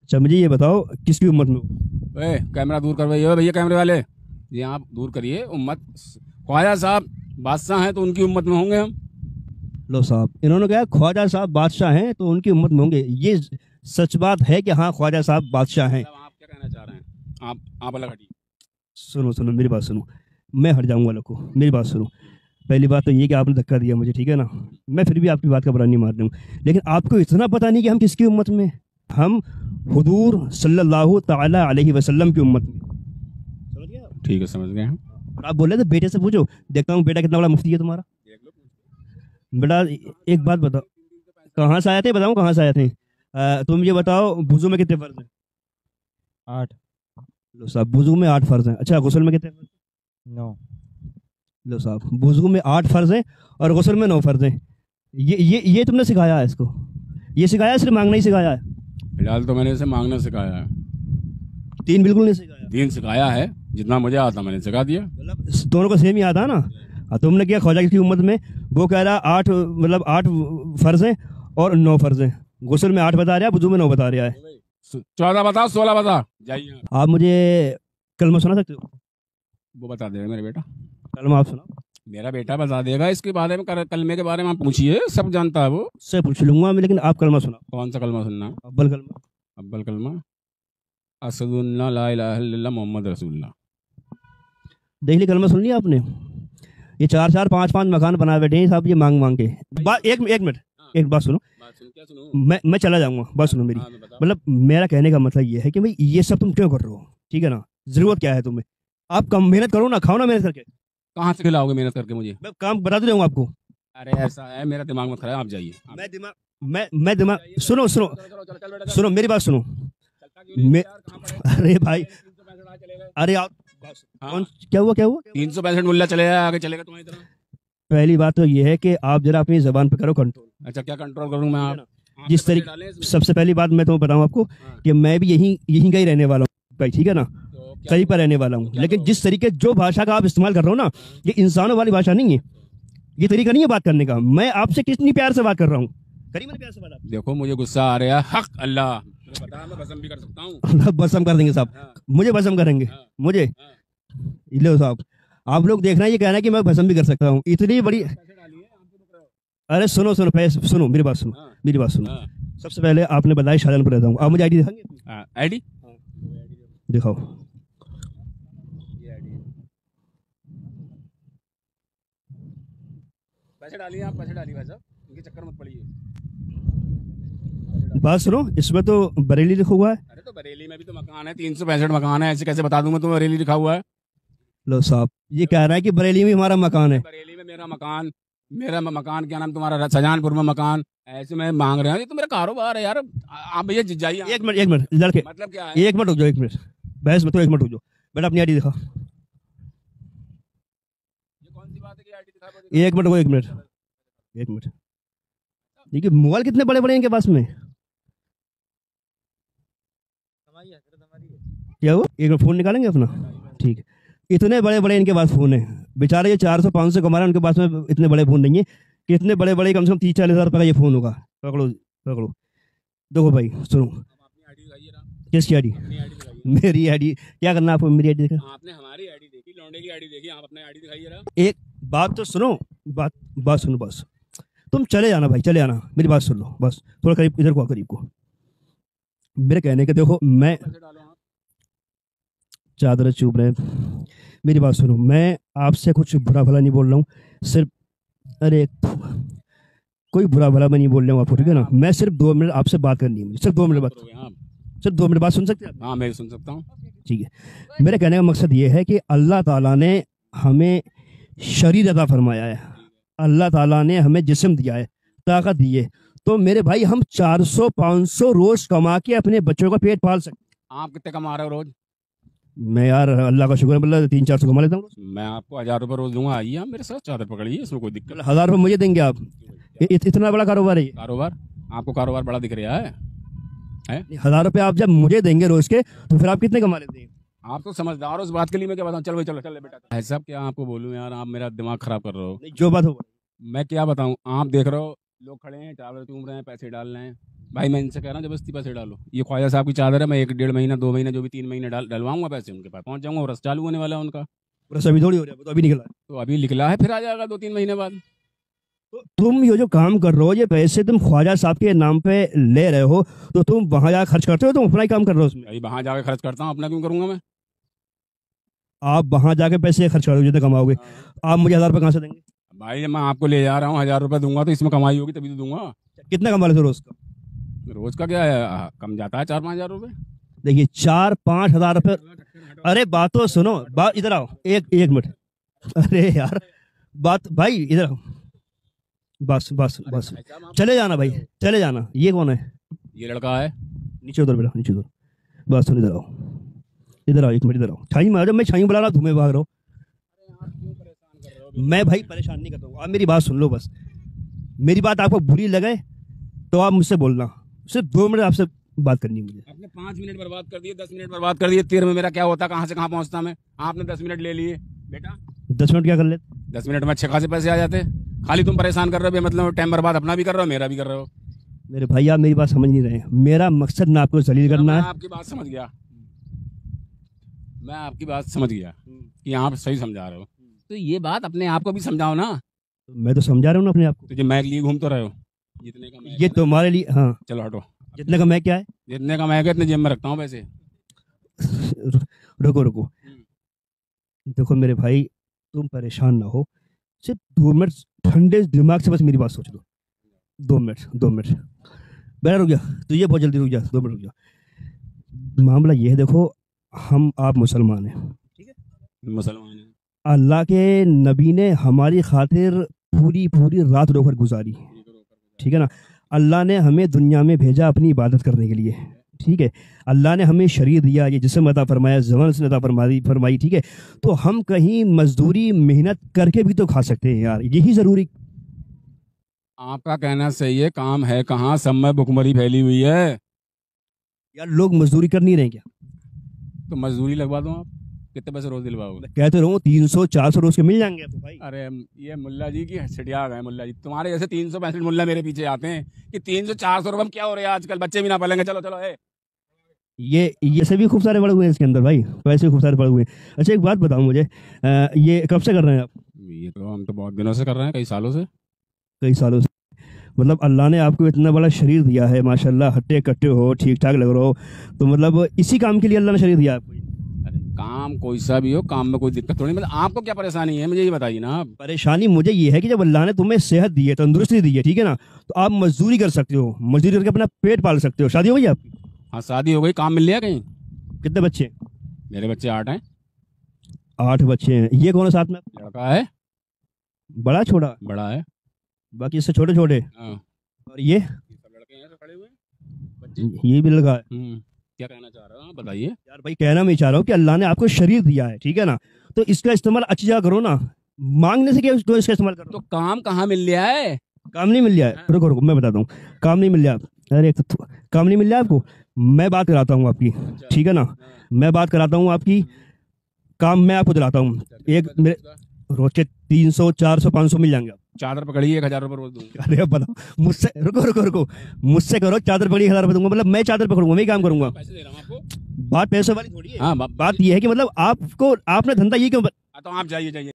अच्छा मुझे ये बताओ किसकी उम्मत में हो? ए, कैमरा दूर करवाइए भैया, कैमरे वाले ये आप दूर करिए। उम्मत ख्वाजा साहब बादशाह हैं तो उनकी उम्मत में होंगे हम। लो साहब, इन्होंने कहा ख्वाजा साहब बादशाह हैं तो उनकी उम्मत में होंगे। ये सच बात है कि हाँ ख्वाजा साहब बादशाह हैं? मतलब आप क्या कहना चाह रहे हैं? आप अलग हटिए। सुनो सुनो मेरी बात सुनो। मैं हट जाऊंगा लोग, मेरी बात सुनो। पहली बात तो ये कि आपने धक्का दिया मुझे, ठीक है ना। मैं फिर भी आपकी बात का बुरा नहीं मान रहा हूँ, लेकिन आपको इतना पता नहीं कि हम किसकी उम्मत में हैं। हम हुजूर सल्लल्लाहु ताला अलैहि वसल्लम की उम्मत में। समझ गए आप? ठीक है, समझ गए हम। और आप बोल रहे थे बेटे से पूछो, देखता हूँ बेटा कितना बड़ा मुफ्ती है तुम्हारा। देख लो। बेटा एक बात बताओ, कहाँ से आए थे? बताऊँ कहाँ से आए थे? तुम ये बताओ वुजू में कितने फर्ज हैं? 8। लो साहब, वुजू में 8 फर्ज हैं। अच्छा गुस्ल में कितने फर्ज? 9। लो साहब, वुजू में 8 फर्ज हैं और गुस्ल में 9 फर्ज हैं। ये तुमने सिखाया है इसको? ये सिखाया है, सिर्फ मांगना ही सिखाया है? फिलहाल तो मैंने इसे मांगना सिखाया है। तीन बिल्कुल नहीं सिखाया? दीन सिखाया है, जितना मुझे आता मैंने सिखा दिया। मतलब दोनों को सेम ही आता है ना। तुमने किया ख्वाजा की उम्मत में, वो कह रहा 8, मतलब 8 फर्ज हैं और 9 फर्ज हैं। गुस्ल में 8 बता रहा है, वुजू में 9 बता रहा है। 14 बता, 16 बता, जाइए। आप मुझे कलमा सुना सकते हो? वो बता देगा मेरा बेटा। कलमा आप सुनाओ। मेरा बेटा बता देगा इसके बारे में, कलमे के बारे में आप पूछिए, सब जानता है वो। उससे पूछ लूंगा मैं, लेकिन आप कलमा सुनाओ। कौन सा कलमा सुनना? अव्वल कलमा। अव्वल कलमा असदुल्ला ला इलाहा इल्लल्लाह मोहम्मद रसूलुल्लाह। देख ली कलमा सुन लिया आपने? ये 4-4 5-5 मकान बना बैठे हैं साहब, ये मांग मांग के। एक मिनट, एक बात सुनो। बात सुन, क्या सुनूं? मैं चला जाऊंगा, बात सुनो मेरी। हाँ, मैं बताऊं। मतलब मेरा कहने का मतलब ये है कि भाई ये सब तुम क्यों कर रहे हो? ठीक है ना, जरूरत क्या है तुम्हें? आप कम मेहनत करो ना, खाओ ना मेहनत करके। कहाँ से खिलाओगे मेहनत करके मुझे? मैं काम बताते रहूंगा आपको। अरे ऐसा है, मेरा दिमाग मत खराब, आप जाइए। मैं दिमाग सुनो सुनो सुनो मेरी बात सुनो। मैं अरे भाई, अरे आप कौन, क्या हुआ क्या हुआ? 365 मुल्ला चलेगा, आगे चलेगा तुम्हारी तरह। पहली बात तो ये है कि आप जरा अपनी जबान पे करो कंट्रोल। अच्छा, क्या कंट्रोल करूँ मैं? आप जिस तरीके, सबसे पहली बात मैं तुम्हें बताऊं आपको कि मैं भी यहीं का ही रहने वाला हूँ भाई, ठीक है ना, कहीं पर रहने वाला हूँ। लेकिन जिस तरीके जो भाषा का आप इस्तेमाल कर रहे हो ना, ये इंसानों वाली भाषा नहीं है, ये तरीका नहीं है बात करने का। मैं आपसे कितनी प्यार से बात कर रहा हूँ, करी मैंने प्यार से बात। देखो मुझे गुस्सा आ रहा है, हक अल्लाह पता, मैं भस्म भी कर सकता हूँ। भस्म कर देंगे साहब, मुझे भस्म करेंगे? मुझे लो साहब, आप लोग देख रहे हैं, ये कहना है कि मैं भस्म भी कर सकता हूँ, इतनी बड़ी। अरे सुनो सुनो सुनो मेरी बात सुनो, मेरी बात सुनो। सबसे पहले आपने बताया शाहजहानपुर रहता हूँ, आप मुझे आईडी दिखाएंगे? आईडी दिखाओ। पैसे डालिए, आप पैसे डालिए भाई साहब, इनके चक्कर मत पड़िए। बात सुनो, इसमें तो बरेली लिखा हुआ है। अरे तो बरेली में भी तो मकान है, 365 मकान है, ऐसे कैसे बता दूं मैं तुम्हें बरेली लिखा हुआ है? लो साहब, ये कह रहा है कि बरेली में हमारा मकान है। बरेली में मेरा मकान क्या नाम तुम्हारा? शाहजहानपुर में मकान, ऐसे में मांग रहे हैं। ये तो मेरा कारोबार है यार, आप भैया जाइए। एक मिनट लड़के, मतलब क्या है? एक मिनट रुक जाओ, एक मिनट बहस मत, 1 मिनट रुक जाओ। बेटा अपनी आईडी दिखा। ये कौन सी बात है कि आईडी दिखा? 1 मिनट रुको, 1 मिनट, 1 मिनट। देखिए मोबाइल कितने बड़े बड़े हैं इनके पास में। क्या हुआ? एक मिनट, फोन निकालेंगे अपना? ठीक है, इतने बड़े बड़े इनके पास फोन है। बेचारे ये 400-500 कमा रहे हैं, उनके पास में इतने बड़े फोन नहीं है। कि इतने बड़े बड़े कम से कम 30-40 हज़ार रुपये का ये फोन होगा। पकड़ो पकड़ो, देखो भाई सुनो। किसकी आईडी? मेरी आईडी? क्या करना आपको मेरी आईडी देखा? आपने हमारी आईडी देखी, लौंडे की आईडी देखी, आप अपनी आईडी दिखाइए रहा। एक बात तो सुनो, बात सुनो बस। तुम चले जाना भाई, चले जाना, मेरी बात सुन लो बस। थोड़ा करीब इधर को, करीब को। मेरे कहने के देखो, मैं चादर चुभ रहे, मेरी बात सुनो। मैं आपसे कुछ बुरा भला नहीं बोल रहा हूँ, सिर्फ अरे कोई बुरा भला मैं नहीं बोल रहा हूँ आपको, ठीक है ना। मैं सिर्फ 2 मिनट आपसे बात करनी है मुझे, सिर्फ 2 मिनट बात, सिर्फ 2 मिनट बात सुन सकते हैं? हाँ, मैं सुन सकता हूँ। ठीक है, मेरे कहने का मकसद ये है कि अल्लाह ताला ने हमें शरीर अता फरमाया है, अल्लाह ताला ने हमें जिस्म दिया है, ताकत दी है। तो मेरे भाई हम 400-500 रोज कमा के अपने बच्चों का पेट पाल सकते। आप कितने कमा रहे हो रोज? मैं यार अल्लाह का शुक्र है, मतलब 300-400 कमा लेता हूँ। मैं आपको 1000 रुपये रोज दूंगा, आइए आप मेरे साथ, चादर पकड़िए, इसमें कोई दिक्कत? 1000 रुपये मुझे देंगे आप? इतना बड़ा कारोबार है ये? कारोबार? आपको कारोबार बड़ा दिख रहा है? 1000 रुपये आप जब मुझे देंगे रोज के, तो फिर आप कितने कमा लेते हैं? आप तो समझदार हो उस बात के लिए। मैं क्या बताऊँ? चलो भाई, चलो चल बेटा। ऐसा क्या आपको बोलूँ यार, आप मेरा दिमाग खराब कर रहे हो। जो बात हो, मैं क्या बताऊँ? आप देख रहे हो लोग खड़े हैं, चादर चूम रहे हैं, पैसे डाल रहे हैं। भाई मैं इनसे कह रहा हूँ जबरदस्ती पैसे डालो। ये ख्वाजा साहब की चादर है, मैं 1 1.5 महीना 2 महीना जो भी 3 महीने डलवाऊंगा पैसे, उनके पास पहुंच जाऊंगा और रस चालू होने वाला है उनका। बस अभी थोड़ी हो रहा है, वो तो अभी निकला है। तो अभी निकला है, फिर आ जाएगा 2 3 महीने बाद। तो तुम ये जो काम कर रहे हो, ये पैसे तुम ख्वाजा साहब के नाम पे ले रहे हो, तो तुम वहां जाकर खर्च करते हो, तुम अपना ही काम कर रहे हो उसमें? भाई वहाँ जाके खर्च करता हूँ, अपना क्यों करूंगा मैं? आप वहां जाके पैसे खर्च करोगे जितना कमाओगे। हाँ। आप मुझे 1000 रुपये कहाँ से देंगे? भाई मैं आपको ले जा रहा हूँ, 1000 रुपये दूंगा तो इसमें कमाई होगी तभी तो दूंगा। कितना कमा लेते हो रोज का? रोज का क्या है, कम जाता है 4 5 हज़ार रुपये। देखिए 4 5 हजार रुपये। अरे बात तो सुनो, बात इधर आओ, एक एक मिनट। अरे यार बात, भाई इधर आओ, बस बस बस, चले जाना भाई, चले जाना। ये कौन है? ये लड़का है। नीचे उधर बेटा, नीचे उधर। बस सुन, इधर आओ, इधर आओ, एक मिनट इधर आओ। छाई मारो, मैं छाई बुला रहा, तुम्हें भाग रहा हूँ। मैं भाई परेशान नहीं करता हूँ, आप मेरी बात सुन लो बस। मेरी बात आपको बुरी लगे तो आप मुझसे बोलना, सिर्फ 2 मिनट आपसे बात करनी है मुझे। आपने 5 मिनट बर्बाद कर दिए, 10 मिनट बर्बाद कर दिए, 13 में मेरा क्या होता, कहाँ से कहाँ पहुँचता मैं? आपने 10 मिनट ले लिए बेटा। 10 मिनट क्या कर लेते? 10 मिनट में अच्छे खासे पैसे आ जाते। खाली तुम परेशान कर रहे हो, मतलब टाइम बर्बाद अपना भी कर रहे हो, मेरा भी कर रहे हो। मेरे भाई आप मेरी बात समझ नहीं रहे। मेरा मकसद ना आपको जलील करना मैं है। आपकी बात समझ गया, मैं आपकी बात समझ गया कि आप सही समझा रहे हो। तो ये बात अपने आप को भी समझाओ ना। मैं तो समझा रहा हूँ ना अपने आप को। तो जो मैक लिए घूम तो रहे हो, जितने का मैक ये है ना- तुम्हारे लिए, हाँ, चलो हटो। जितने का मैं क्या है। जितने का मैक है इतने जेब में रखता हूँ पैसे। रुको रुको, देखो मेरे भाई, तुम परेशान ना हो, सिर्फ 2 मिनट ठंडे दिमाग से बस मेरी बात सोच लो। 2 मिनट, 2 मिनट बेटा, रुक जा। तो ये बहुत जल्दी रुक जा, 2 मिनट रुक जा। मामला ये है, देखो हम आप मुसलमान हैं, मुसलमान है। अल्लाह के नबी ने हमारी खातिर पूरी पूरी रात रोकर गुजारी, ठीक है ना। अल्लाह ने हमें दुनिया में भेजा अपनी इबादत करने के लिए, ठीक है। अल्लाह ने हमें शरीर दिया, ये जिस्म अता फरमाया, ज़बान से अता फरमाई, ठीक है। तो हम कहीं मजदूरी मेहनत करके भी तो खा सकते हैं यार, यही ज़रूरी। आपका कहना सही है, काम है कहाँ, सब में भुखमरी फैली हुई है। यार लोग मजदूरी कर नहीं रहे क्या? तो मजदूरी लगवा दो आप, कितने पैसे रोज दिलवाओगे? मैं कहते रहूँ 300 400 रोज के मिल जाएंगे आपको भाई। अरे ये मुल्ला जी की छटिया गए मुल्ला जी, तुम्हारे जैसे 365 मुल्ला मेरे पीछे आते हैं कि 300 400 रुपये में क्या हो रहा है आजकल, बच्चे भी ना पालेंगे। चलो चलो है। ये सभी खूब सारे पड़े हुए हैं इसके अंदर भाई, पैसे खूब सारे पड़े हुए हैं। अच्छा एक बात बताओ मुझे, ये कब से कर रहे हैं आप? ये तो हम तो बहुत दिनों से कर रहे हैं, कई सालों से। कई सालों से? मतलब अल्लाह ने आपको इतना बड़ा शरीर दिया है, माशाल्लाह, हट्टे कट्टे हो, ठीक ठाक लग रहे हो, तो मतलब इसी काम के लिए अल्लाह ने शरीर दिया आपको? अरे काम कोई सा भी हो, काम में कोई दिक्कत थोड़ी, मतलब आपको क्या परेशानी है मुझे ये बताइए ना आप। परेशानी मुझे ये है कि जब अल्लाह ने तुम्हें सेहत दी है, तंदुरुस्ती दी है, ठीक है ना, तो आप मजदूरी कर सकते हो, मजदूरी करके अपना पेट पाल सकते हो। शादी हो गई आपकी? हाँ शादी हो गई, काम मिल लिया कहीं? कितने बच्चे हैं? मेरे बच्चे 8 हैं। 8 बच्चे हैं। ये कौन है साथ में? लड़का है, बड़ा छोटा? बड़ा है। बाकी इससे छोटे छोटे? हाँ। और ये सब लड़के हैं, सब खड़े हुए हैं बच्चे। ये भी लगा है? क्या कहना चाह रहे हो आप बताइए। यार भाई कहना मैं चाह रहा हूँ कि अल्लाह ने आपको शरीर दिया है, ठीक है ना, तो इसका इस्तेमाल अच्छी जगह करो ना, मांगने से क्या इसका इस्तेमाल करो। तो काम कहाँ मिल लिया है? काम नहीं मिल जाए? रुको रुको मैं बताता हूँ, काम नहीं मिल जाए। अरे काम नहीं मिल जाए आपको, मैं बात कराता हूँ आपकी, ठीक है ना, मैं बात कराता हूँ आपकी, काम मैं आपको दिलाता हूँ। एक मेरे रोज के 300 400 500 मिल जाएंगे। चादर पकड़ी 1000 रुपये रोज दूंगा। अरे अब बताओ, मुझसे रुको रुको रुको, मुझसे करो, चादर पकड़ी 1000 रुपये दूंगा, मतलब मैं चादर पकड़ूंगा, मैं ही काम करूंगा। पैसे दे रहा हूँ आपको। बात पैसे वाली थोड़ी है। हाँ बात ये है कि मतलब आपको, आपने धंधा ये क्यों तो आप जाइए जाइए।